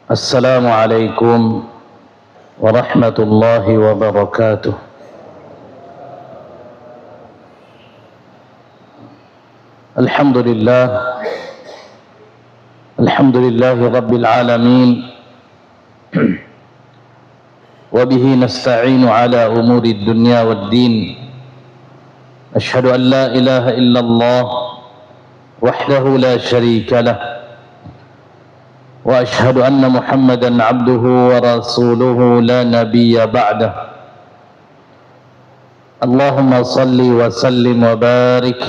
Assalamualaikum warahmatullahi wabarakatuh. Alhamdulillah, alhamdulillahi rabbil alamin. Wa bihi nasta'inu ala umuri dunya wad din. Ashhadu an la ilaha illallah wahdahu la syarika lah. وأشهد أن محمدا عبده ورسوله لا نبي بعده. اللهم صل وسلم وبارك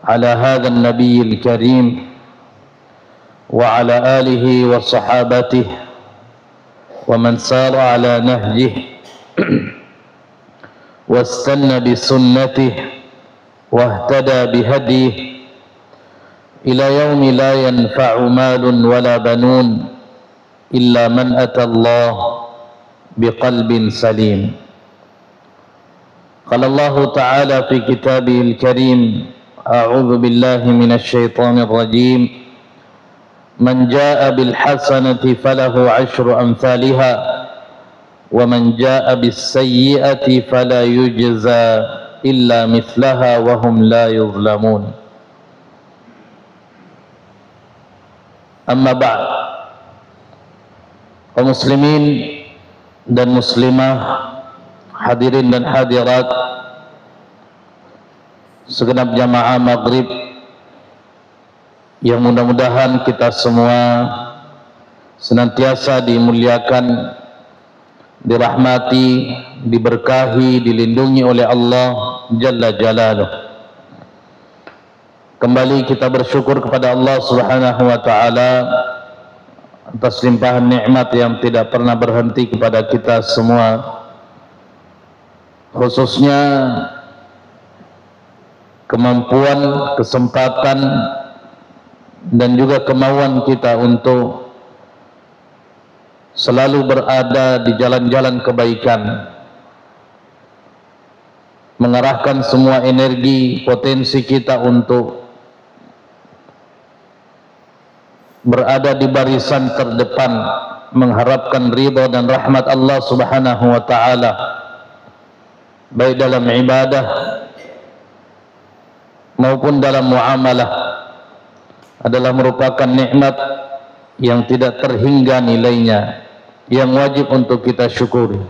على هذا النبي الكريم وعلى آله وصحابته ومن سار على نهجه واستنى بسنته واهتدى بهديه إلى يوم لا ينفع مال ولا بنون إلا من أتى الله بقلب سليم. قال الله تعالى في كتابه الكريم: أعوذ بالله من الشيطان الرجيم. من جاء بالحسنة فله عشر أمثالها ومن جاء بالسيئة فلا يجزى إلا مثلها وهم لا يظلمون. Amma ba'd. Kaum muslimin dan muslimah, hadirin dan hadirat, segenap jamaah maghrib yang mudah-mudahan kita semua senantiasa dimuliakan, dirahmati, diberkahi, dilindungi oleh Allah Jalla Jalaluh. Kembali kita bersyukur kepada Allah Subhanahu wa taala atas limpahan nikmat yang tidak pernah berhenti kepada kita semua, khususnya kemampuan, kesempatan dan juga kemauan kita untuk selalu berada di jalan-jalan kebaikan, mengarahkan semua energi, potensi kita untuk berada di barisan terdepan, mengharapkan ridha dan rahmat Allah Subhanahu wa taala, baik dalam ibadah maupun dalam muamalah, adalah merupakan nikmat yang tidak terhingga nilainya, yang wajib untuk kita syukuri.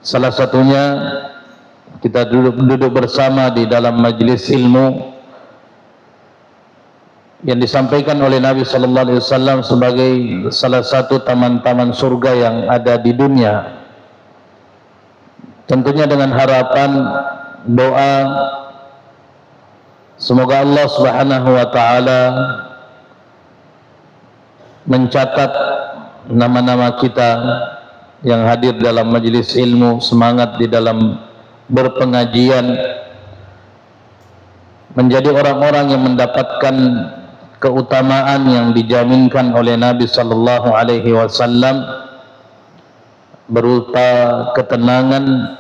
Salah satunya kita duduk bersama di dalam majlis ilmu yang disampaikan oleh Nabi sallallahu alaihi wasallam sebagai salah satu taman-taman surga yang ada di dunia. Tentunya dengan harapan, doa, semoga Allah Subhanahu wa taala mencatat nama-nama kita yang hadir dalam majelis ilmu, semangat di dalam berpengajian, menjadi orang-orang yang mendapatkan keutamaan yang dijaminkan oleh Nabi sallallahu alaihi wasallam berupa ketenangan,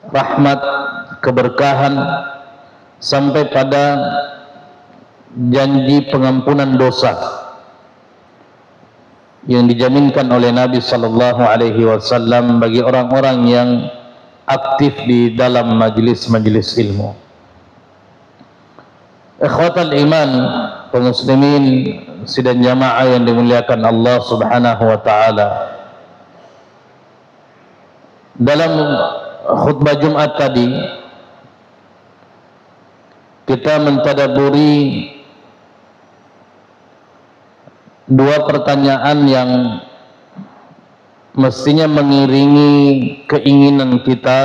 rahmat, keberkahan, sampai pada janji pengampunan dosa yang dijaminkan oleh Nabi sallallahu alaihi wasallam bagi orang-orang yang aktif di dalam majlis-majlis ilmu. Ikhwatal iman, kaum muslimin sidang jamaah yang dimuliakan Allah Subhanahu wa taala. Dalam khutbah Jumat tadi kita mentadaburi dua pertanyaan yang mestinya mengiringi keinginan kita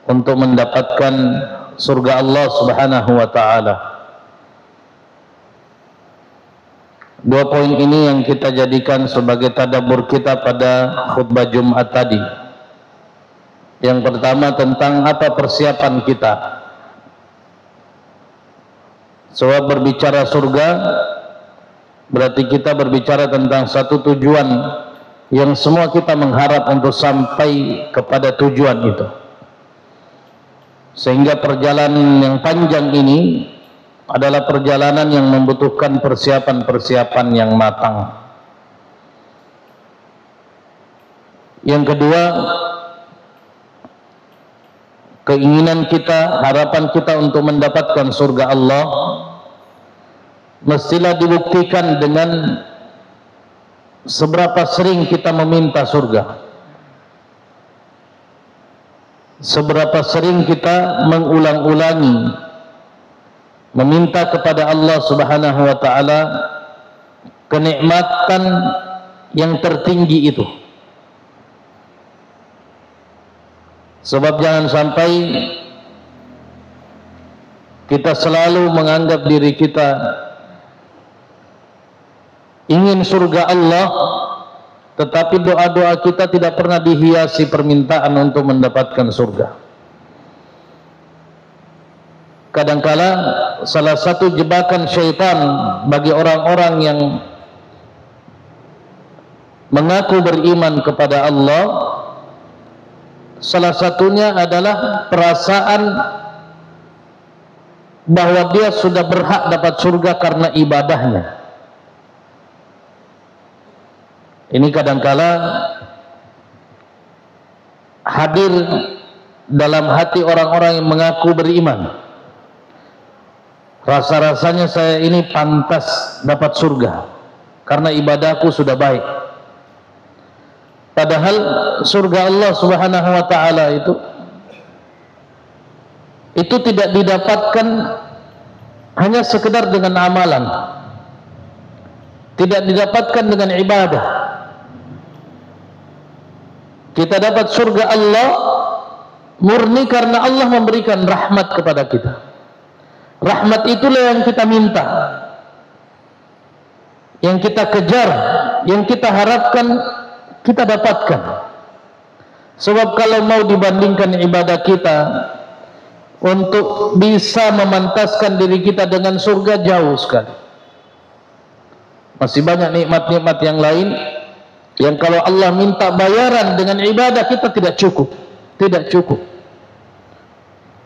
untuk mendapatkan surga Allah Subhanahu wa taala. Dua poin ini yang kita jadikan sebagai tadabbur kita pada khutbah Jumat tadi. Yang pertama tentang apa persiapan kita. Sebab berbicara surga berarti kita berbicara tentang satu tujuan yang semua kita mengharap untuk sampai kepada tujuan itu. Sehingga perjalanan yang panjang ini adalah perjalanan yang membutuhkan persiapan-persiapan yang matang. Yang kedua, keinginan kita, harapan kita untuk mendapatkan surga Allah mestilah dibuktikan dengan seberapa sering kita meminta surga, seberapa sering kita mengulang-ulangi meminta kepada Allah Subhanahu wa taala kenikmatan yang tertinggi itu. Sebab jangan sampai kita selalu menganggap diri kita ingin surga Allah, tetapi doa-doa kita tidak pernah dihiasi permintaan untuk mendapatkan surga. Kadangkala salah satu jebakan syaitan bagi orang-orang yang mengaku beriman kepada Allah, salah satunya adalah perasaan bahwa dia sudah berhak dapat surga karena ibadahnya. Ini kadangkala hadir dalam hati orang-orang yang mengaku beriman. Rasa-rasanya saya ini pantas dapat surga karena ibadahku sudah baik. Padahal surga Allah Subhanahu wa taala itu tidak didapatkan hanya sekedar dengan amalan, tidak didapatkan dengan ibadah. Kita dapat surga Allah murni karena Allah memberikan rahmat kepada kita. Rahmat itulah yang kita minta, yang kita kejar, yang kita harapkan kita dapatkan. Sebab kalau mau dibandingkan ibadah kita untuk bisa memantaskan diri kita dengan surga, jauh sekali. Masih banyak nikmat-nikmat yang lain yang kalau Allah minta bayaran dengan ibadah kita tidak cukup,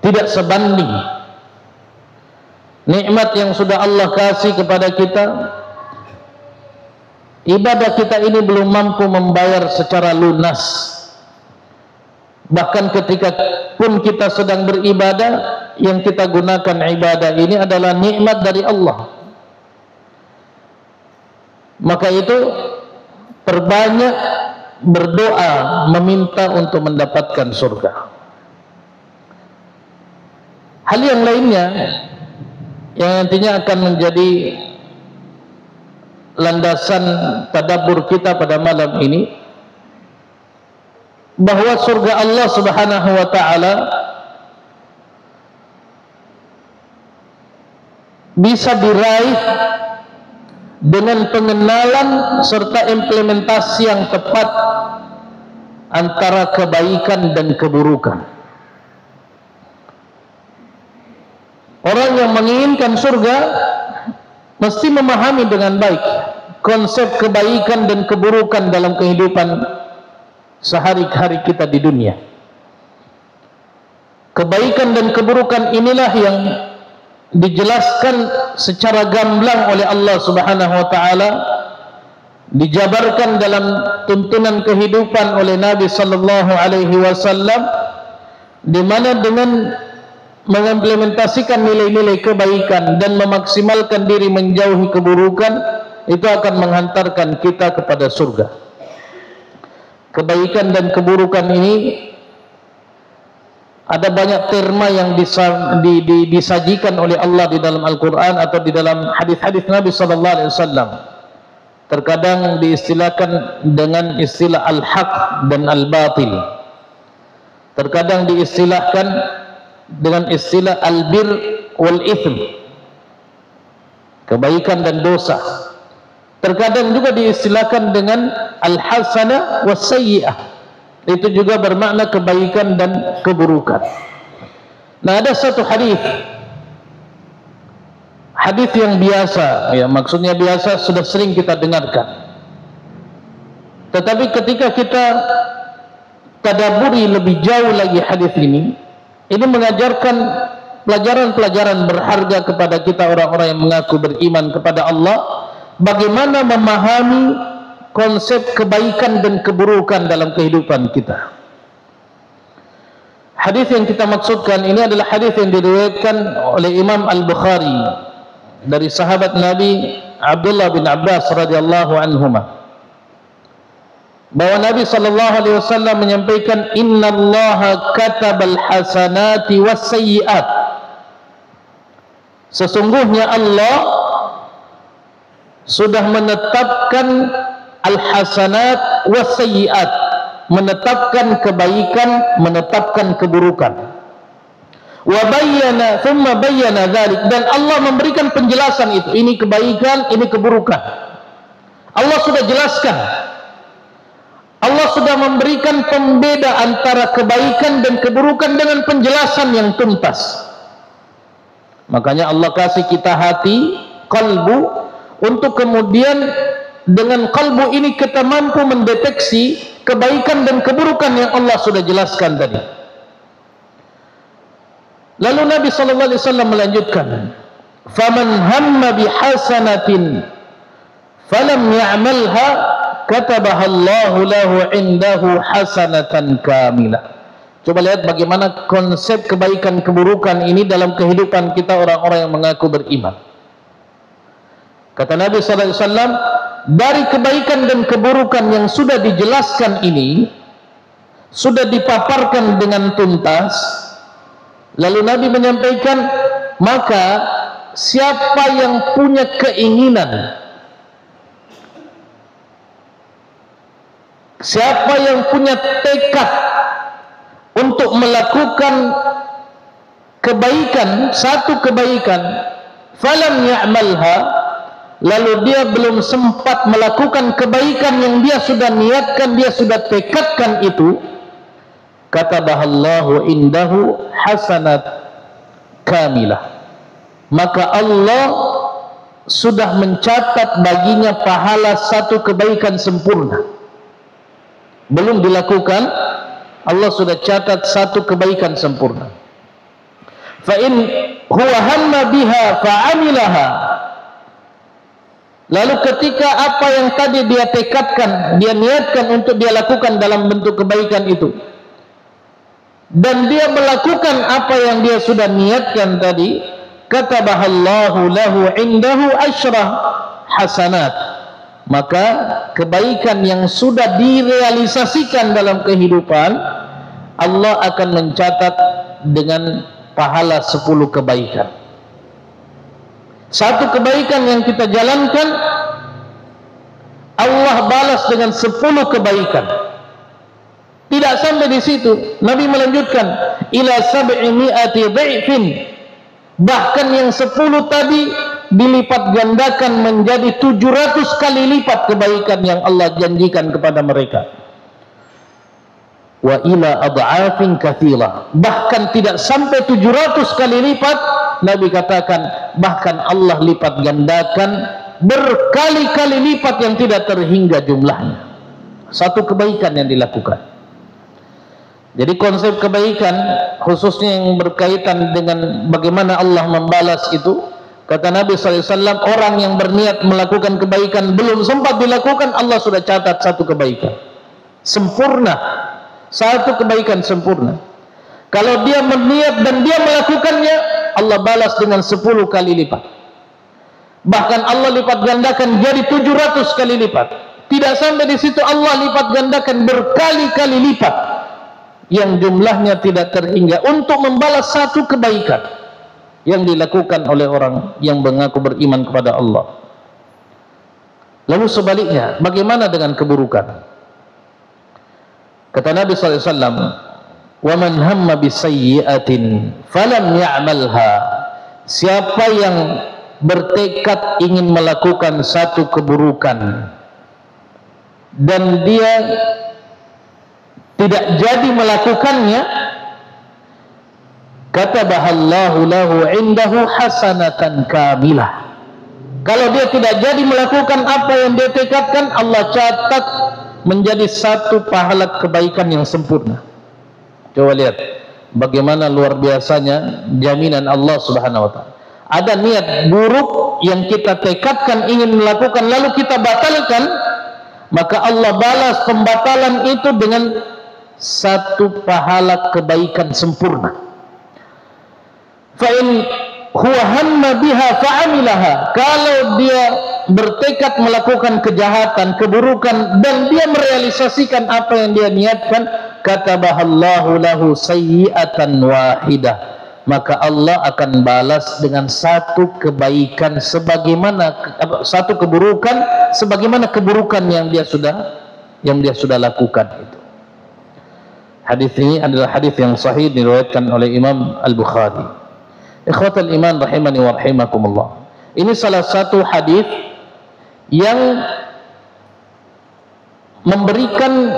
tidak sebanding. Nikmat yang sudah Allah kasih kepada kita, ibadah kita ini belum mampu membayar secara lunas. Bahkan ketika pun kita sedang beribadah, yang kita gunakan ibadah ini adalah nikmat dari Allah. Maka itu perbanyak berdoa meminta untuk mendapatkan surga. Hal yang lainnya yang nantinya akan menjadi landasan tadabbur kita pada malam ini, bahwa surga Allah Subhanahu wa taala bisa diraih dengan pengenalan serta implementasi yang tepat antara kebaikan dan keburukan. Orang yang menginginkan surga mesti memahami dengan baik konsep kebaikan dan keburukan dalam kehidupan sehari-hari kita di dunia. Kebaikan dan keburukan inilah yang dijelaskan secara gamblang oleh Allah Subhanahu wa taala, dijabarkan dalam tuntunan kehidupan oleh Nabi sallallahu alaihi wasallam, di mana dengan mengimplementasikan nilai-nilai kebaikan dan memaksimalkan diri menjauhi keburukan, itu akan menghantarkan kita kepada surga. Kebaikan dan keburukan ini ada banyak terma yang disajikan oleh Allah di dalam Al-Quran atau di dalam hadis-hadis Nabi sallallahu alaihi wasallam. Terkadang diistilahkan dengan istilah al-haq dan al-batil. Terkadang diistilahkan dengan istilah al-bir wal ithm, kebaikan dan dosa. Terkadang juga diistilahkan dengan al-hasanah was sayyi'ah, itu juga bermakna kebaikan dan keburukan. Nah, ada satu hadis yang biasa, ya maksudnya biasa, sudah sering kita dengarkan. Tetapi ketika kita tadabburi lebih jauh lagi hadis ini mengajarkan pelajaran-pelajaran berharga kepada kita orang-orang yang mengaku beriman kepada Allah, bagaimana memahami konsep kebaikan dan keburukan dalam kehidupan kita. Hadis yang kita maksudkan ini adalah hadis yang diriwayatkan oleh Imam Al-Bukhari dari sahabat Nabi Abdullah bin Abbas radhiyallahu anhuma, bahwa Nabi sallallahu alaihi wasallam menyampaikan, innallaha katabal hasanati was sayyi'at, sesungguhnya Allah sudah menetapkan al-hasanat was sayyi'at, menetapkan kebaikan, menetapkan keburukan. Wa bayyana thumma bayyana dzalik, dan Allah memberikan penjelasan itu, ini kebaikan, ini keburukan. Allah sudah jelaskan. Allah sudah memberikan pembeda antara kebaikan dan keburukan dengan penjelasan yang tuntas. Makanya Allah kasih kita hati, kalbu, untuk kemudian dengan kalbu ini kita mampu mendeteksi kebaikan dan keburukan yang Allah sudah jelaskan tadi. Lalu Nabi sallallahu alaihi wasallam melanjutkan, faman hamma bihasanatin falam ya'malha katabaha Allahu lahu indahu hasanatan kamilah. Coba lihat bagaimana konsep kebaikan keburukan ini dalam kehidupan kita orang-orang yang mengaku beriman. Kata Nabi sallallahu alaihi wasallam, dari kebaikan dan keburukan yang sudah dijelaskan ini, sudah dipaparkan dengan tuntas. Lalu Nabi menyampaikan, maka siapa yang punya keinginan, siapa yang punya tekad untuk melakukan kebaikan, satu kebaikan, falam ya'malha, lalu dia belum sempat melakukan kebaikan yang dia sudah niatkan, dia sudah tekadkan itu, katabahallahu indahu hasanat kamilah, maka Allah sudah mencatat baginya pahala satu kebaikan sempurna. Belum dilakukan, Allah sudah catat satu kebaikan sempurna. Fa in huwa hamma biha fa'amilaha, lalu ketika apa yang tadi dia tekadkan, dia niatkan untuk dia lakukan dalam bentuk kebaikan itu, dan dia melakukan apa yang dia sudah niatkan tadi, katabahallahu lahu indahu asyrah hasanat, maka kebaikan yang sudah direalisasikan dalam kehidupan, Allah akan mencatat dengan pahala 10 kebaikan. Satu kebaikan yang kita jalankan, Allah balas dengan 10 kebaikan. Tidak sampai di situ, Nabi melanjutkan ila 700 dha'fin, bahkan yang 10 tadi dilipat gandakan menjadi 700 kali lipat kebaikan yang Allah janjikan kepada mereka. Wa ila ad'afin katsirah, bahkan tidak sampai 700 kali lipat, Nabi katakan bahkan Allah lipat gandakan berkali-kali lipat yang tidak terhingga jumlahnya. Satu kebaikan yang dilakukan. Jadi konsep kebaikan khususnya yang berkaitan dengan bagaimana Allah membalas itu, kata Nabi SAW, orang yang berniat melakukan kebaikan belum sempat dilakukan, Allah sudah catat satu kebaikan sempurna, satu kebaikan sempurna. Kalau dia berniat dan dia melakukannya, Allah balas dengan 10 kali lipat. Bahkan Allah lipat gandakan jadi 700 kali lipat. Tidak sampai di situ, Allah lipat gandakan berkali-kali lipat yang jumlahnya tidak terhingga untuk membalas satu kebaikan yang dilakukan oleh orang yang mengaku beriman kepada Allah. Lalu sebaliknya, bagaimana dengan keburukan? Kata Nabi SAW, wa man hamma bisayyi'atin falam ya'malha, siapa yang bertekad ingin melakukan satu keburukan dan dia tidak jadi melakukannya, katabahallahu lahu indahu hasanatan kamilah. Kalau dia tidak jadi melakukan apa yang dia tekadkan, Allah catat menjadi satu pahala kebaikan yang sempurna. Coba lihat, bagaimana luar biasanya jaminan Allah Subhanahu wa taala. Ada niat buruk yang kita tekadkan ingin melakukan lalu kita batalkan, maka Allah balas pembatalan itu dengan satu pahala kebaikan sempurna. Fa in huwa hamma biha fa'amilaha, kalau dia bertekad melakukan kejahatan, keburukan, dan dia merealisasikan apa yang dia niatkan, katabahallahu lahu sayyi'atan wahidah, maka Allah akan balas dengan satu kebaikan sebagaimana satu keburukan sebagaimana keburukan yang dia sudah lakukan itu. Hadis ini adalah hadis yang sahih diriwayatkan oleh Imam Al-Bukhari. Ikhwatal iman rahimani wa rahimakumullah. Ini salah satu hadis yang memberikan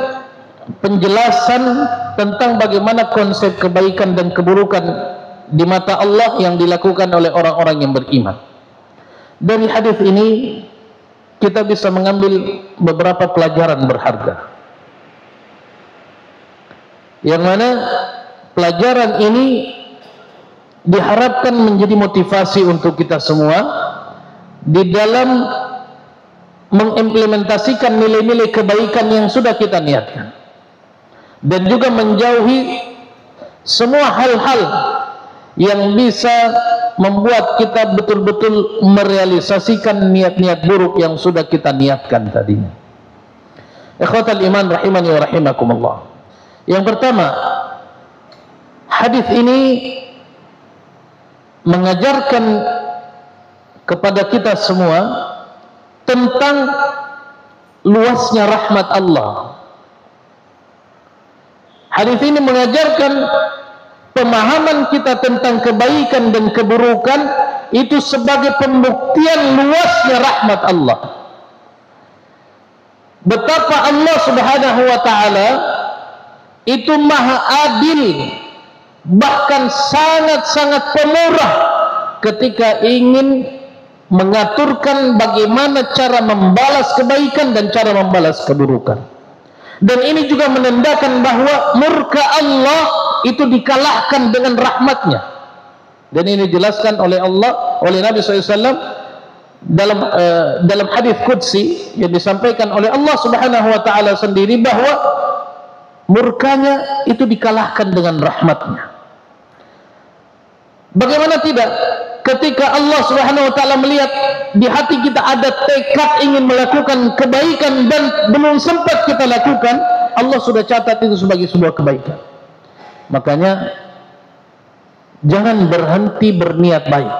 penjelasan tentang bagaimana konsep kebaikan dan keburukan di mata Allah yang dilakukan oleh orang-orang yang beriman. Dari hadis ini kita bisa mengambil beberapa pelajaran berharga, yang mana pelajaran ini diharapkan menjadi motivasi untuk kita semua di dalam mengimplementasikan nilai-nilai kebaikan yang sudah kita niatkan, dan juga menjauhi semua hal-hal yang bisa membuat kita betul-betul merealisasikan niat-niat buruk yang sudah kita niatkan tadinya. Ikhwatal iman rahimani wa rahimakumullah. Yang pertama, hadis ini mengajarkan kepada kita semua tentang luasnya rahmat Allah. Hadis ini mengajarkan pemahaman kita tentang kebaikan dan keburukan itu sebagai pembuktian luasnya rahmat Allah. Betapa Allah Subhanahu wa taala itu maha adil, bahkan sangat-sangat pemurah ketika ingin mengaturkan bagaimana cara membalas kebaikan dan cara membalas keburukan. Dan ini juga menandakan bahwa murka Allah itu dikalahkan dengan rahmatnya. Dan ini dijelaskan oleh Allah, oleh Nabi SAW dalam hadis qudsi yang disampaikan oleh Allah Subhanahu wa taala sendiri, bahwa murkanya itu dikalahkan dengan rahmatnya. Bagaimana tidak, ketika Allah Subhanahu wa taala melihat di hati kita ada tekad ingin melakukan kebaikan dan belum sempat kita lakukan, Allah sudah catat itu sebagai sebuah kebaikan. Makanya jangan berhenti berniat baik.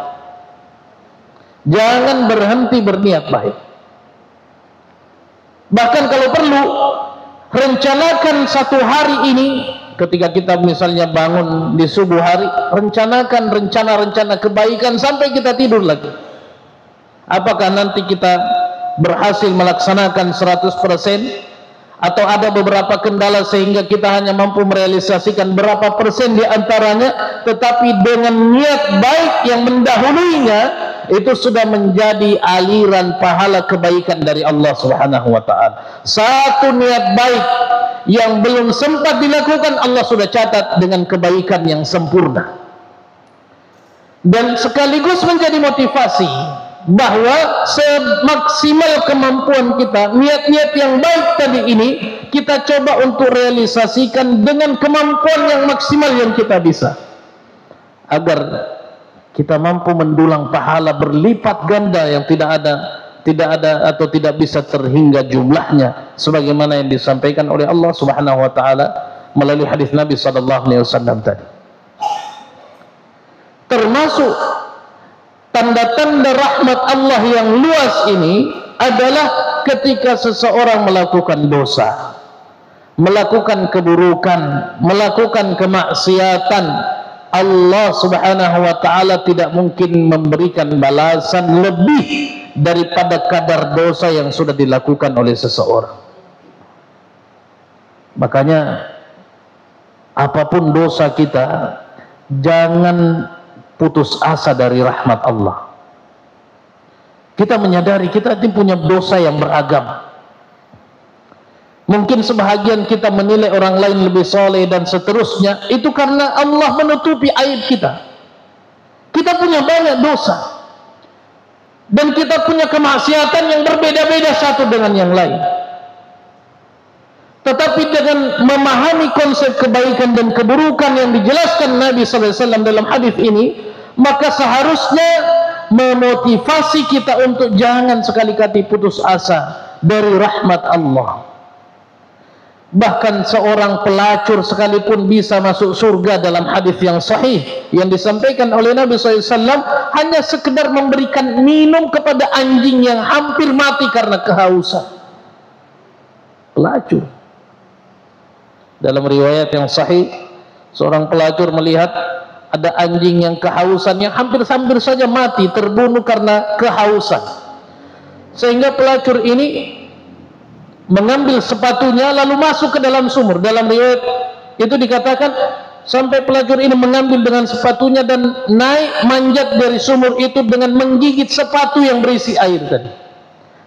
Jangan berhenti berniat baik. Bahkan kalau perlu, rencanakan satu hari ini, ketika kita misalnya bangun di subuh hari, rencanakan rencana-rencana kebaikan sampai kita tidur lagi. Apakah nanti kita berhasil melaksanakan 100%, atau ada beberapa kendala sehingga kita hanya mampu merealisasikan berapa persen di antaranya, tetapi dengan niat baik yang mendahuluinya, itu sudah menjadi aliran pahala kebaikan dari Allah Subhanahu wa taala. Satu niat baik yang belum sempat dilakukan, Allah sudah catat dengan kebaikan yang sempurna. Dan sekaligus menjadi motivasi bahwa semaksimal kemampuan kita, niat-niat yang baik tadi ini kita coba untuk realisasikan dengan kemampuan yang maksimal yang kita bisa, agar kita mampu mendulang pahala berlipat ganda yang tidak ada atau tidak bisa terhingga jumlahnya, sebagaimana yang disampaikan oleh Allah Subhanahu wa taala melalui hadis Nabi sallallahu alaihi wasallam tadi. Termasuk tanda-tanda rahmat Allah yang luas ini adalah ketika seseorang melakukan dosa, melakukan keburukan, melakukan kemaksiatan, Allah Subhanahu wa taala tidak mungkin memberikan balasan lebih daripada kadar dosa yang sudah dilakukan oleh seseorang. Makanya apapun dosa kita, jangan putus asa dari rahmat Allah. Kita menyadari kita ini punya dosa yang beragam. Mungkin sebahagian kita menilai orang lain lebih soleh dan seterusnya, itu karena Allah menutupi aib kita. Kita punya banyak dosa, dan kita punya kemaksiatan yang berbeda-beda satu dengan yang lain. Tetapi dengan memahami konsep kebaikan dan keburukan yang dijelaskan Nabi SAW dalam hadis ini, maka seharusnya memotivasi kita untuk jangan sekali-kali putus asa dari rahmat Allah. Bahkan seorang pelacur sekalipun bisa masuk surga dalam hadis yang sahih yang disampaikan oleh Nabi SAW, hanya sekedar memberikan minum kepada anjing yang hampir mati karena kehausan. Pelacur. Dalam riwayat yang sahih, seorang pelacur melihat ada anjing yang kehausan, yang hampir saja mati, terbunuh karena kehausan. Sehingga pelacur ini mengambil sepatunya lalu masuk ke dalam sumur. Dalam riwayat itu dikatakan sampai pelacur ini mengambil dengan sepatunya dan naik manjat dari sumur itu dengan menggigit sepatu yang berisi air tadi.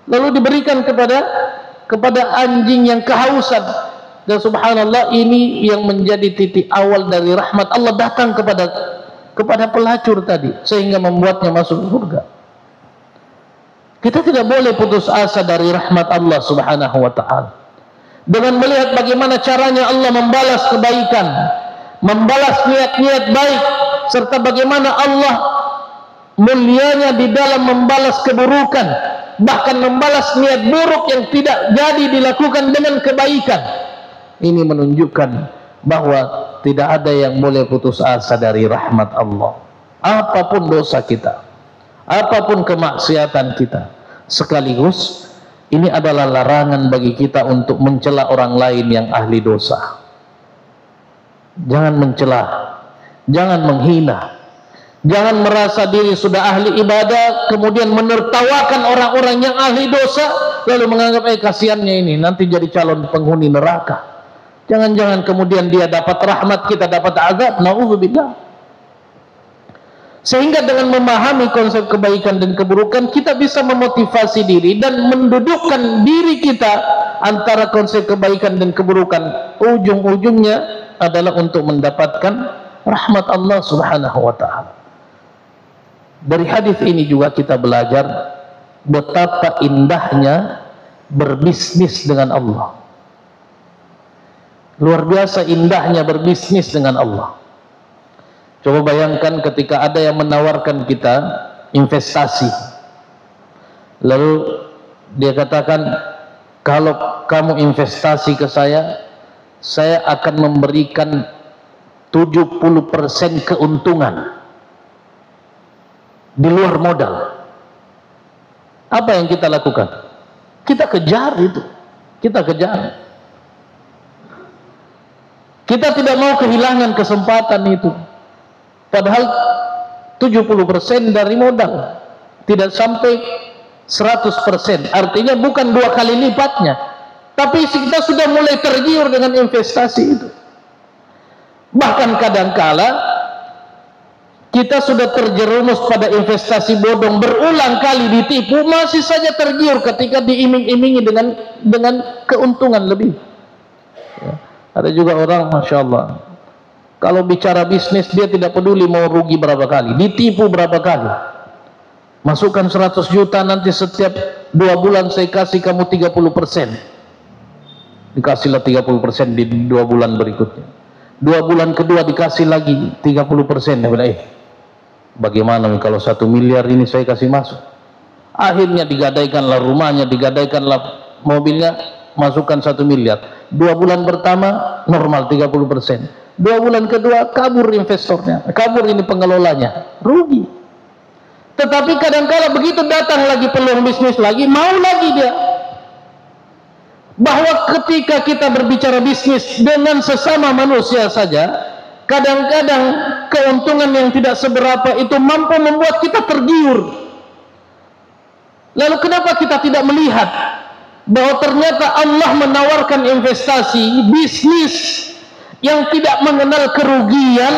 Lalu diberikan kepada anjing yang kehausan. Dan subhanallah, ini yang menjadi titik awal dari rahmat Allah datang kepada pelacur tadi, sehingga membuatnya masuk surga. Kita tidak boleh putus asa dari rahmat Allah Subhanahu wa ta'ala. Dengan melihat bagaimana caranya Allah membalas kebaikan, membalas niat-niat baik, serta bagaimana Allah mulianya di dalam membalas keburukan, bahkan membalas niat buruk yang tidak jadi dilakukan dengan kebaikan. Ini menunjukkan bahwa tidak ada yang boleh putus asa dari rahmat Allah. Apapun dosa kita, apapun kemaksiatan kita, sekaligus ini adalah larangan bagi kita untuk mencela orang lain yang ahli dosa. Jangan mencela, jangan menghina, jangan merasa diri sudah ahli ibadah kemudian menertawakan orang-orang yang ahli dosa lalu menganggap kasihannya ini nanti jadi calon penghuni neraka. Jangan-jangan kemudian dia dapat rahmat, kita dapat azab. Na'udzubillah. Sehingga dengan memahami konsep kebaikan dan keburukan, kita bisa memotivasi diri dan mendudukkan diri kita antara konsep kebaikan dan keburukan. Ujung-ujungnya adalah untuk mendapatkan rahmat Allah Subhanahu wa ta'ala. Dari hadis ini juga kita belajar betapa indahnya berbisnis dengan Allah. Luar biasa indahnya berbisnis dengan Allah. Coba bayangkan ketika ada yang menawarkan kita investasi, lalu dia katakan, kalau kamu investasi ke saya akan memberikan 70% keuntungan di luar modal. Apa yang kita lakukan? Kita kejar itu, kita kejar. Kita tidak mau kehilangan kesempatan itu. Padahal 70% dari modal, tidak sampai 100%. Artinya bukan 2 kali lipatnya. Tapi kita sudah mulai tergiur dengan investasi itu. Bahkan kadangkala kita sudah terjerumus pada investasi bodong, berulang kali ditipu, masih saja tergiur ketika diiming-imingi dengan keuntungan lebih. Ya. Ada juga orang, Masya Allah, kalau bicara bisnis dia tidak peduli mau rugi berapa kali, ditipu berapa kali. Masukkan 100 juta, nanti setiap 2 bulan saya kasih kamu 30%. Dikasihlah 30% di 2 bulan berikutnya. 2 bulan kedua dikasih lagi 30%. Bagaimana kalau 1 miliar ini saya kasih masuk? Akhirnya digadaikanlah rumahnya, digadaikanlah mobilnya, masukkan 1 miliar. 2 bulan pertama normal 30%. 2 bulan kedua kabur investornya, kabur ini pengelolanya, rugi. Tetapi kadangkala begitu datang lagi peluang bisnis lagi, mau lagi dia. Bahwa ketika kita berbicara bisnis dengan sesama manusia saja, kadang-kadang keuntungan yang tidak seberapa itu mampu membuat kita tergiur. Lalu kenapa kita tidak melihat bahwa ternyata Allah menawarkan investasi, bisnis yang tidak mengenal kerugian,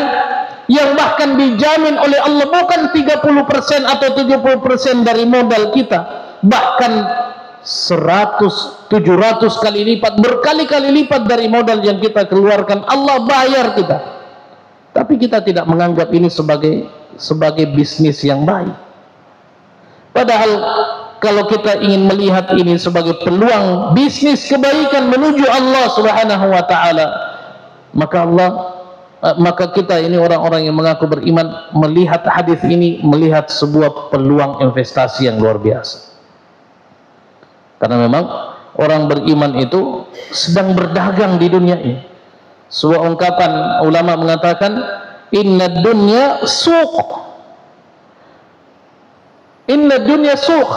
yang bahkan dijamin oleh Allah bukan 30% atau 70% dari modal kita, bahkan 700 kali lipat, berkali-kali lipat dari modal yang kita keluarkan. Allah bayar kita, tapi kita tidak menganggap ini sebagai bisnis yang baik. Padahal kalau kita ingin melihat ini sebagai peluang bisnis kebaikan menuju Allah Subhanahu wa taala, maka kita ini orang-orang yang mengaku beriman melihat hadis ini, melihat sebuah peluang investasi yang luar biasa. Karena memang orang beriman itu sedang berdagang di dunia ini. Sebuah ungkapan ulama mengatakan, inna dunya suq, inna dunya suq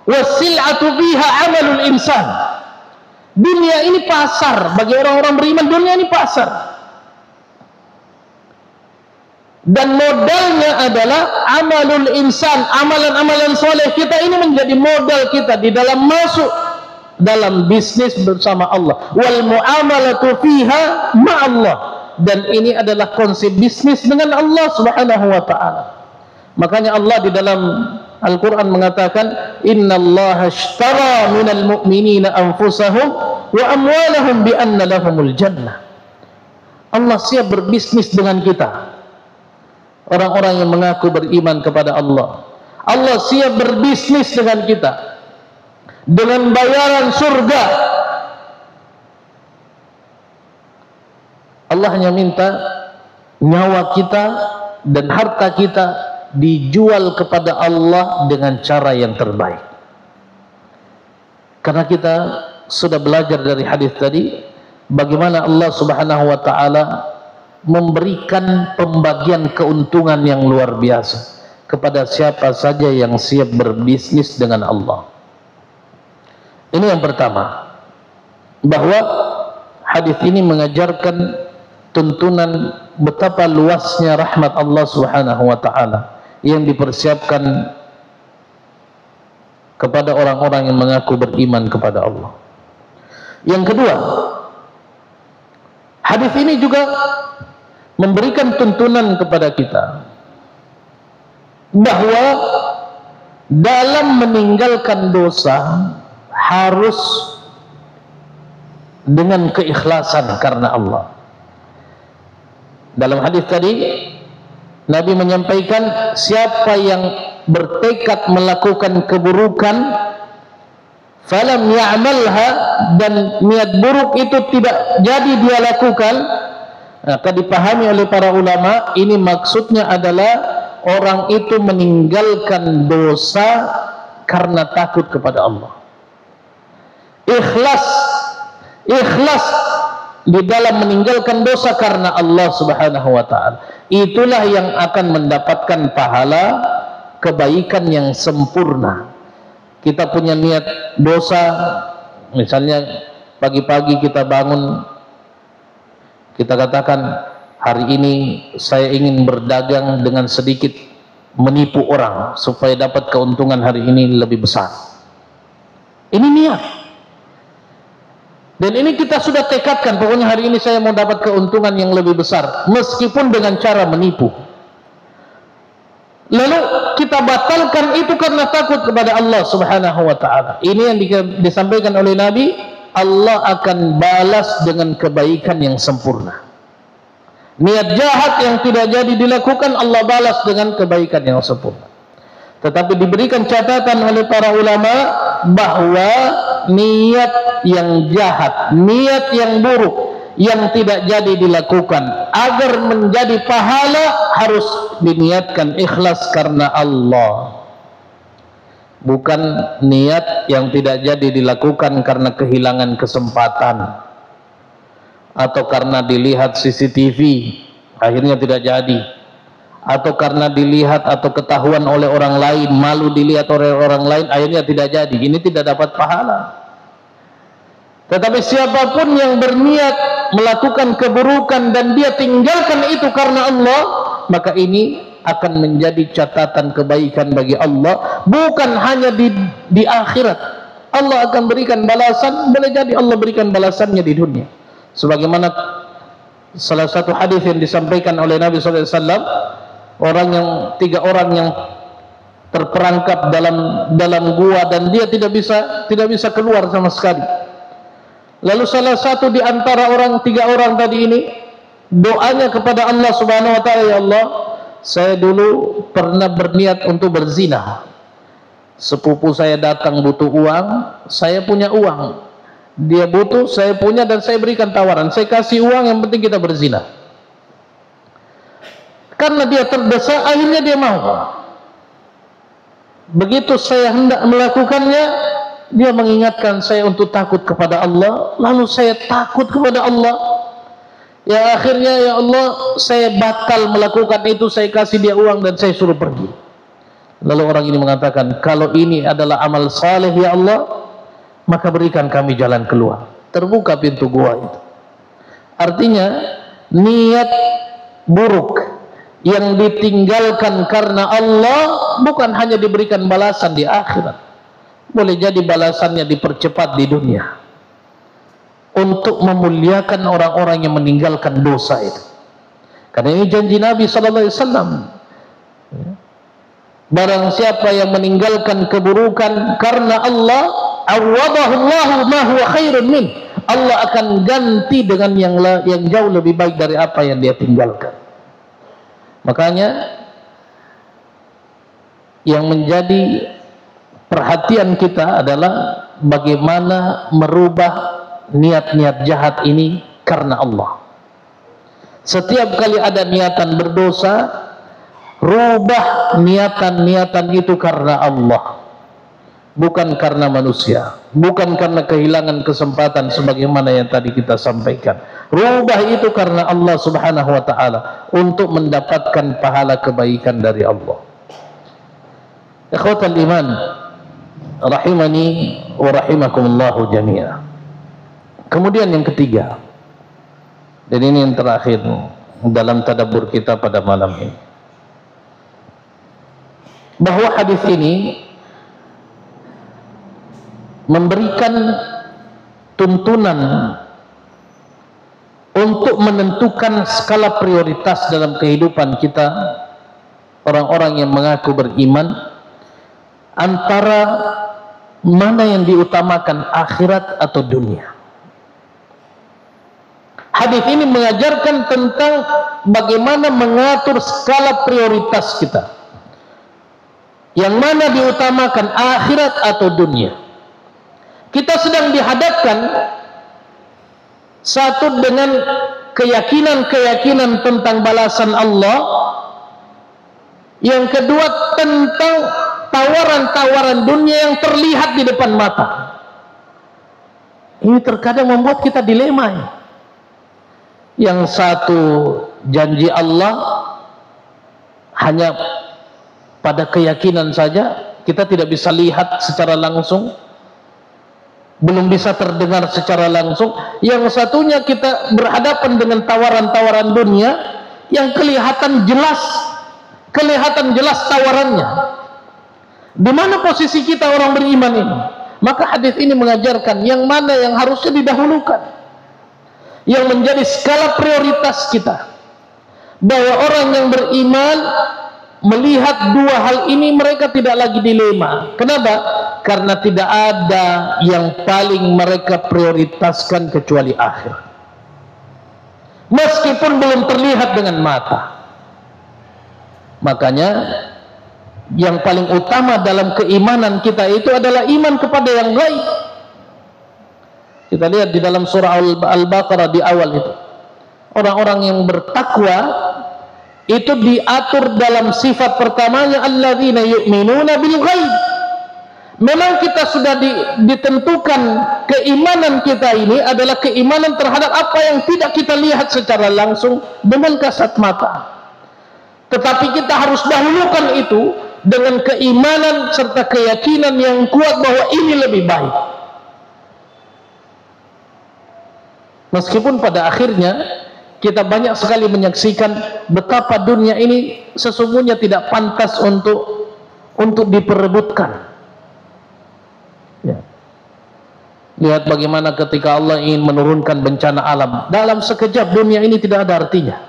wasil'atu fiha amalul insan. Dunia ini pasar bagi orang-orang beriman. Dunia ini pasar, dan modalnya adalah amalul insan, amalan-amalan soleh kita. Ini menjadi modal kita di dalam masuk dalam bisnis bersama Allah. Wal muamalatu fiha ma'allah, dan ini adalah konsep bisnis dengan Allah Subhanahu wa ta'ala. Makanya Allah di dalam Al-Quran mengatakan, innallaha ashtara minal mu'minina anfusahum wa amwalahum bi anna lahumul jannah. Allah siap berbisnis dengan kita, orang-orang yang mengaku beriman kepada Allah. Allah siap berbisnis dengan kita dengan bayaran surga. Allah hanya minta nyawa kita dan harta kita dijual kepada Allah dengan cara yang terbaik. Karena kita sudah belajar dari hadis tadi bagaimana Allah Subhanahu wa ta'ala memberikan pembagian keuntungan yang luar biasa kepada siapa saja yang siap berbisnis dengan Allah. Ini yang pertama, bahwa hadis ini mengajarkan tuntunan betapa luasnya rahmat Allah Subhanahu wa ta'ala yang dipersiapkan kepada orang-orang yang mengaku beriman kepada Allah. Yang kedua, hadis ini juga memberikan tuntunan kepada kita bahwa dalam meninggalkan dosa harus dengan keikhlasan karena Allah. Dalam hadis tadi Nabi menyampaikan, siapa yang bertekad melakukan keburukan falam ya'malha, dan niat buruk itu tidak jadi dia lakukan, maka dipahami oleh para ulama ini maksudnya adalah orang itu meninggalkan dosa karena takut kepada Allah. Ikhlas di dalam meninggalkan dosa karena Allah Subhanahu wa ta'ala, itulah yang akan mendapatkan pahala kebaikan yang sempurna. Kita punya niat dosa, misalnya pagi-pagi kita bangun, kita katakan hari ini saya ingin berdagang dengan sedikit, menipu orang supaya dapat keuntungan hari ini lebih besar. Ini niat. Dan ini kita sudah tekadkan, pokoknya hari ini saya mau dapat keuntungan yang lebih besar, meskipun dengan cara menipu. Lalu kita batalkan itu karena takut kepada Allah Subhanahu wa ta'ala. Ini yang disampaikan oleh Nabi, Allah akan balas dengan kebaikan yang sempurna. Niat jahat yang tidak jadi dilakukan, Allah balas dengan kebaikan yang sempurna. Tetapi diberikan catatan oleh para ulama bahwa niat yang jahat, niat yang buruk yang tidak jadi dilakukan, agar menjadi pahala harus diniatkan ikhlas karena Allah. Bukan niat yang tidak jadi dilakukan karena kehilangan kesempatan atau karena dilihat CCTV akhirnya tidak jadi, atau karena dilihat atau ketahuan oleh orang lain, malu dilihat oleh orang lain, akhirnya tidak jadi. Ini tidak dapat pahala. Tetapi siapapun yang berniat melakukan keburukan dan dia tinggalkan itu karena Allah, maka ini akan menjadi catatan kebaikan bagi Allah, bukan hanya di akhirat. Allah akan berikan balasan, boleh jadi Allah berikan balasannya di dunia. Sebagaimana salah satu hadis yang disampaikan oleh Nabi SAW, tiga orang yang terperangkap dalam gua dan dia tidak bisa keluar sama sekali. Lalu salah satu di antara tiga orang tadi ini doanya kepada Allah Subhanahu wa taala, ya Allah, saya dulu pernah berniat untuk berzina. Sepupu saya datang butuh uang, saya punya uang. Dia butuh, saya punya, dan saya berikan tawaran. Saya kasih uang, yang penting kita berzina. Karena dia terdesak, akhirnya dia mau. Begitu saya hendak melakukannya, dia mengingatkan saya untuk takut kepada Allah. Lalu saya takut kepada Allah. Ya akhirnya, ya Allah, saya batal melakukan itu. Saya kasih dia uang dan saya suruh pergi. Lalu orang ini mengatakan, kalau ini adalah amal saleh ya Allah, maka berikan kami jalan keluar. Terbuka pintu gua itu. Artinya niat buruk yang ditinggalkan karena Allah bukan hanya diberikan balasan di akhirat, boleh jadi balasannya dipercepat di dunia untuk memuliakan orang-orang yang meninggalkan dosa itu. Karena ini janji Nabi SAW, barang siapa yang meninggalkan keburukan karena Allah, awwadahullahu ma huwa khairun min, Allah akan ganti dengan yang jauh lebih baik dari apa yang dia tinggalkan. Makanya yang menjadi perhatian kita adalah bagaimana merubah niat-niat jahat ini karena Allah. Setiap kali ada niatan berdosa, rubah niatan-niatan itu karena Allah, bukan karena manusia, bukan karena kehilangan kesempatan sebagaimana yang tadi kita sampaikan. Rubah itu karena Allah Subhanahu wa ta'ala, untuk mendapatkan pahala kebaikan dari Allah. Ikhwatal iman rahimani wa rahimakumullahu jami'a. Kemudian yang ketiga, dan ini yang terakhir dalam tadabbur kita pada malam ini, bahwa hadis ini memberikan tuntunan untuk menentukan skala prioritas dalam kehidupan kita, orang-orang yang mengaku beriman, antara mana yang diutamakan, akhirat atau dunia. Hadis ini mengajarkan tentang bagaimana mengatur skala prioritas kita, yang mana diutamakan, akhirat atau dunia. Kita sedang dihadapkan satu dengan keyakinan-keyakinan tentang balasan Allah, yang kedua tentang tawaran-tawaran dunia yang terlihat di depan mata. Ini terkadang membuat kita dilema ya. Yang satu janji Allah hanya pada keyakinan saja, kita tidak bisa lihat secara langsung, belum bisa terdengar secara langsung. Yang satunya kita berhadapan dengan tawaran-tawaran dunia yang kelihatan jelas tawarannya. Di mana posisi kita orang beriman ini? Maka hadis ini mengajarkan yang mana yang harusnya didahulukan, yang menjadi skala prioritas kita. Bahwa orang yang beriman melihat dua hal ini, mereka tidak lagi dilema. Kenapa? Karena tidak ada yang paling mereka prioritaskan kecuali akhir, meskipun belum terlihat dengan mata. Makanya yang paling utama dalam keimanan kita itu adalah iman kepada yang gaib. Kita lihat di dalam surah Al-Baqarah di awal itu, orang-orang yang bertakwa itu diatur dalam sifat pertamanya, alladzina yu'minuna bil ghaib. Memang kita sudah ditentukan keimanan kita ini adalah keimanan terhadap apa yang tidak kita lihat secara langsung dengan kasat mata. Tetapi kita harus dahulukan itu dengan keimanan serta keyakinan yang kuat bahwa ini lebih baik. Meskipun pada akhirnya kita banyak sekali menyaksikan betapa dunia ini sesungguhnya tidak pantas untuk diperebutkan. Ya. Lihat bagaimana ketika Allah ingin menurunkan bencana alam, dalam sekejap dunia ini tidak ada artinya.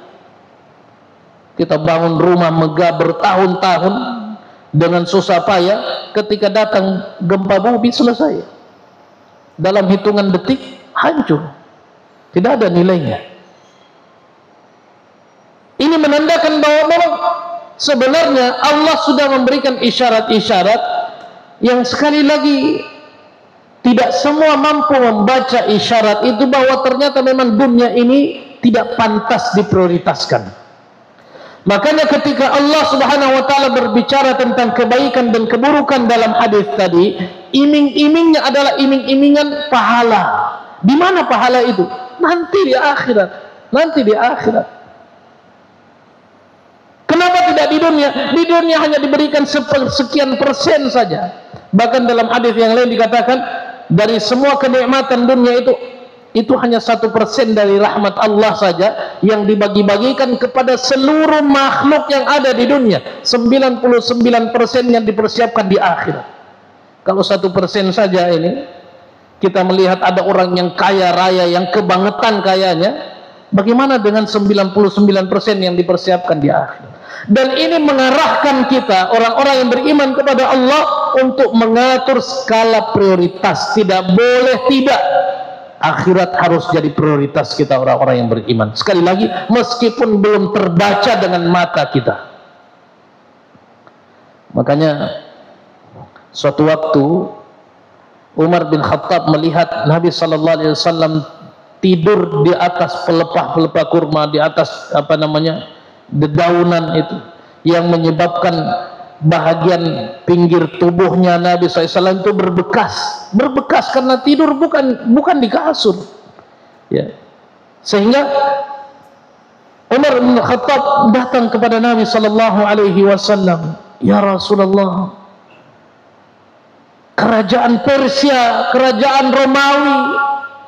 Kita bangun rumah megah bertahun-tahun, dengan susah payah, ketika datang gempa bumi selesai. Dalam hitungan detik hancur, tidak ada nilainya. Ini menandakan bahwa memang sebenarnya Allah sudah memberikan isyarat-isyarat yang sekali lagi tidak semua mampu membaca isyarat itu, bahwa ternyata memang dunia ini tidak pantas diprioritaskan. Makanya ketika Allah Subhanahu wa taala berbicara tentang kebaikan dan keburukan dalam hadis tadi, iming-imingnya adalah iming-imingan pahala. Di mana pahala itu? Nanti di akhirat. Nanti di akhirat. Kenapa tidak di dunia? Di dunia hanya diberikan sekian persen saja. Bahkan dalam hadis yang lain dikatakan, dari semua kenikmatan dunia itu hanya 1% dari rahmat Allah saja yang dibagi-bagikan kepada seluruh makhluk yang ada di dunia. 99% yang dipersiapkan di akhirat. Kalau 1% saja ini, kita melihat ada orang yang kaya raya, yang kebangetan kayanya, bagaimana dengan 99% yang dipersiapkan di akhirat? Dan ini mengarahkan kita, orang-orang yang beriman kepada Allah, untuk mengatur skala prioritas. Tidak boleh tidak, akhirat harus jadi prioritas kita orang-orang yang beriman. Sekali lagi, meskipun belum terbaca dengan mata kita. Makanya suatu waktu Umar bin Khattab melihat Nabi sallallahu alaihi wasallam tidur di atas pelepah-pelepah kurma, di atas dedaunan itu, yang menyebabkan bahagian pinggir tubuhnya Nabi SAW itu berbekas karena tidur bukan di kasur, ya. Sehingga Umar bin Khattab datang kepada Nabi Sallallahu Alaihi Wasallam, ya Rasulullah, kerajaan Persia, kerajaan Romawi,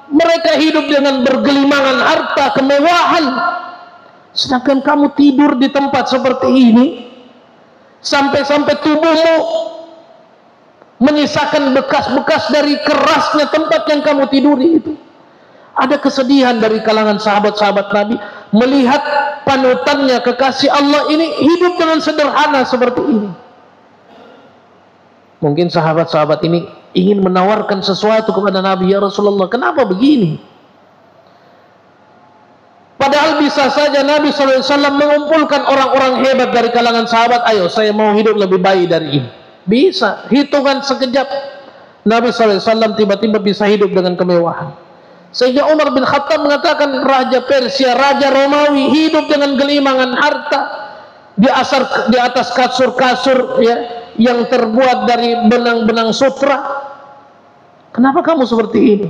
mereka hidup dengan bergelimangan harta, kemewahan, sedangkan kamu tidur di tempat seperti ini. Sampai-sampai tubuhmu menyisakan bekas-bekas dari kerasnya tempat yang kamu tiduri itu. Ada kesedihan dari kalangan sahabat-sahabat Nabi melihat panutannya, kekasih Allah ini hidup dengan sederhana seperti ini. Mungkin sahabat-sahabat ini ingin menawarkan sesuatu kepada Nabi, ya Rasulullah, kenapa begini? Padahal bisa saja Nabi SAW mengumpulkan orang-orang hebat dari kalangan sahabat. Ayo, saya mau hidup lebih baik dari ini. Bisa, hitungan sekejap Nabi SAW tiba-tiba bisa hidup dengan kemewahan. Sehingga Umar bin Khattab mengatakan, Raja Persia, Raja Romawi hidup dengan gelimangan harta di atas kasur-kasur, ya, yang terbuat dari benang-benang sutra. Kenapa kamu seperti ini?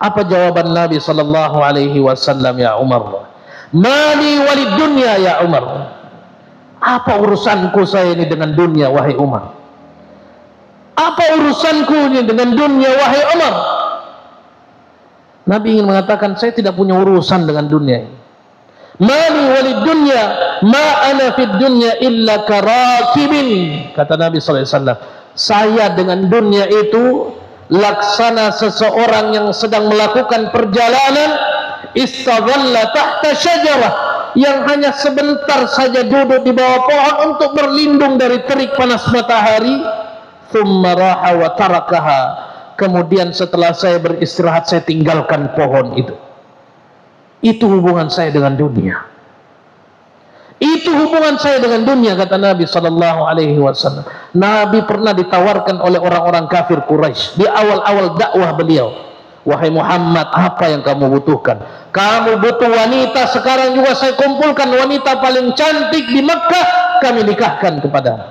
Apa jawaban Nabi sallallahu alaihi wasallam, ya Umar? Mali walid dunya ya Umar. Apa urusanku saya ini dengan dunia, wahai Umar? Apa urusanku ini dengan dunia, wahai Umar? Nabi ingin mengatakan, saya tidak punya urusan dengan dunia ini. Mali walid dunya, ma ana fid dunya illa karakibin. Kata Nabi sallallahu alaihi wasallam, saya dengan dunia itu laksana seseorang yang sedang melakukan perjalanan istadhalla tahta syajarah, yang hanya sebentar saja duduk di bawah pohon untuk berlindung dari terik panas matahari, thumma raha wa tarakaha, kemudian setelah saya beristirahat saya tinggalkan pohon itu. Itu hubungan saya dengan dunia. Itu hubungan saya dengan dunia, kata Nabi sallallahu alaihi wasallam. Nabi pernah ditawarkan oleh orang-orang kafir Quraisy di awal-awal dakwah beliau. Wahai Muhammad, apa yang kamu butuhkan? Kamu butuh wanita, sekarang juga saya kumpulkan wanita paling cantik di Makkah, kami nikahkan kepadamu.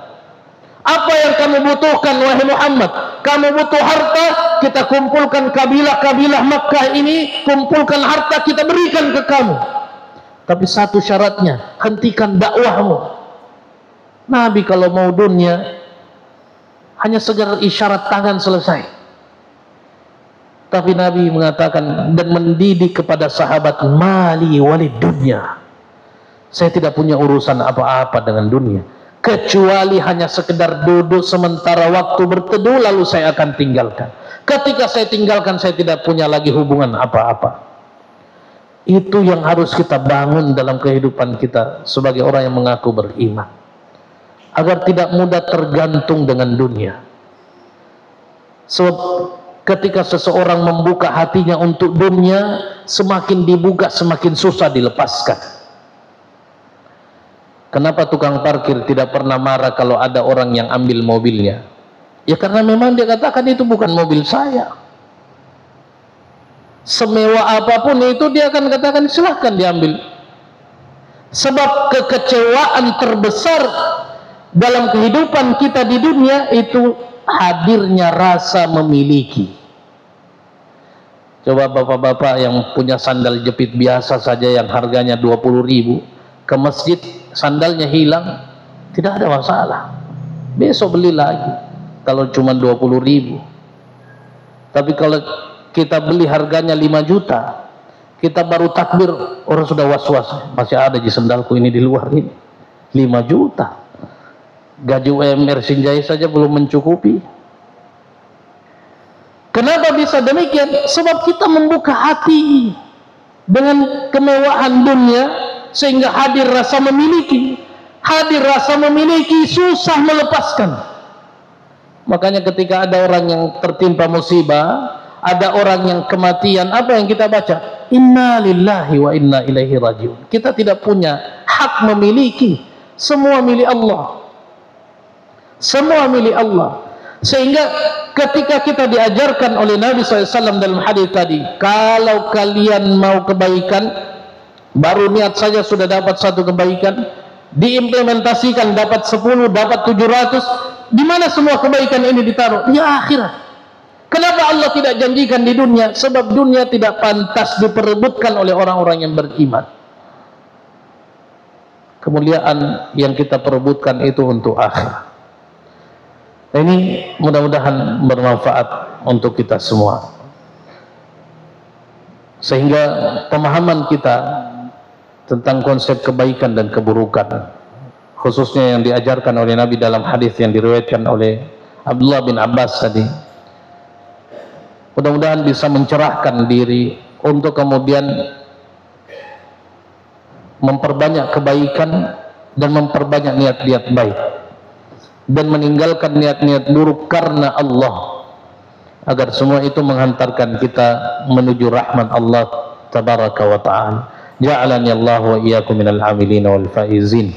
Apa yang kamu butuhkan, wahai Muhammad? Kamu butuh harta, kita kumpulkan kabilah-kabilah Makkah ini, kumpulkan harta, kita berikan ke kamu. Tapi satu syaratnya, hentikan dakwahmu. Nabi kalau mau dunia hanya sekedar isyarat tangan selesai. Tapi Nabi mengatakan dan mendidik kepada sahabat, mali walid dunya. Saya tidak punya urusan apa-apa dengan dunia, kecuali hanya sekedar duduk sementara waktu berteduh, lalu saya akan tinggalkan. Ketika saya tinggalkan, saya tidak punya lagi hubungan apa-apa. Itu yang harus kita bangun dalam kehidupan kita sebagai orang yang mengaku beriman. agar tidak mudah tergantung dengan dunia. Sebab ketika seseorang membuka hatinya untuk dunia, semakin dibuka semakin susah dilepaskan. Kenapa tukang parkir tidak pernah marah kalau ada orang yang ambil mobilnya? Ya karena memang dia katakan itu bukan mobil saya. Semewah apapun itu dia akan katakan silahkan diambil. Sebab kekecewaan terbesar dalam kehidupan kita di dunia itu hadirnya rasa memiliki. Coba bapak-bapak yang punya sandal jepit biasa saja yang harganya 20.000, ke masjid sandalnya hilang, tidak ada masalah, besok beli lagi kalau cuma 20.000. Tapi kalau kita beli harganya 5 juta, kita baru takbir orang sudah was-was, masih ada di sandalku ini di luar ini 5 juta. Gaji UMR Sinjai saja belum mencukupi. Kenapa bisa demikian? Sebab kita membuka hati dengan kemewahan dunia sehingga hadir rasa memiliki. Hadir rasa memiliki susah melepaskan. Makanya ketika ada orang yang tertimpa musibah, ada orang yang kematian, apa yang kita baca? Inna lillahi wa inna ilaihi rajiun. Kita tidak punya hak memiliki. Semua milik Allah. Semua milik Allah. Sehingga ketika kita diajarkan oleh Nabi SAW dalam hadis tadi, kalau kalian mau kebaikan, baru niat saja sudah dapat satu kebaikan, diimplementasikan dapat 10, dapat 700, di mana semua kebaikan ini ditaruh? Di akhirat. Kenapa Allah tidak janjikan di dunia? Sebab dunia tidak pantas diperebutkan oleh orang-orang yang beriman. Kemuliaan yang kita perebutkan itu untuk akhirat. Ini mudah-mudahan bermanfaat untuk kita semua, sehingga pemahaman kita tentang konsep kebaikan dan keburukan, khususnya yang diajarkan oleh Nabi dalam hadis yang diriwayatkan oleh Abdullah bin Abbas tadi, mudah-mudahan bisa mencerahkan diri untuk kemudian memperbanyak kebaikan dan memperbanyak niat-niat baik, dan meninggalkan niat-niat buruk karena Allah, agar semua itu menghantarkan kita menuju rahmat Allah tabaraka wa ta'ala. Ja'alani Allah wa iyyakum minal amilin wal faizin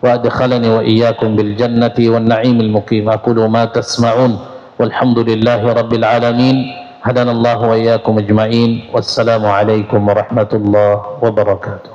wa adkhalani wa iyyakum bil jannati wan na'imil muqim. Aqulu ma tasma'un walhamdulillahi rabbil alamin. Hadanallahu wa iyyakum ajma'in. Wassalamu alaikum warahmatullahi wabarakatuh.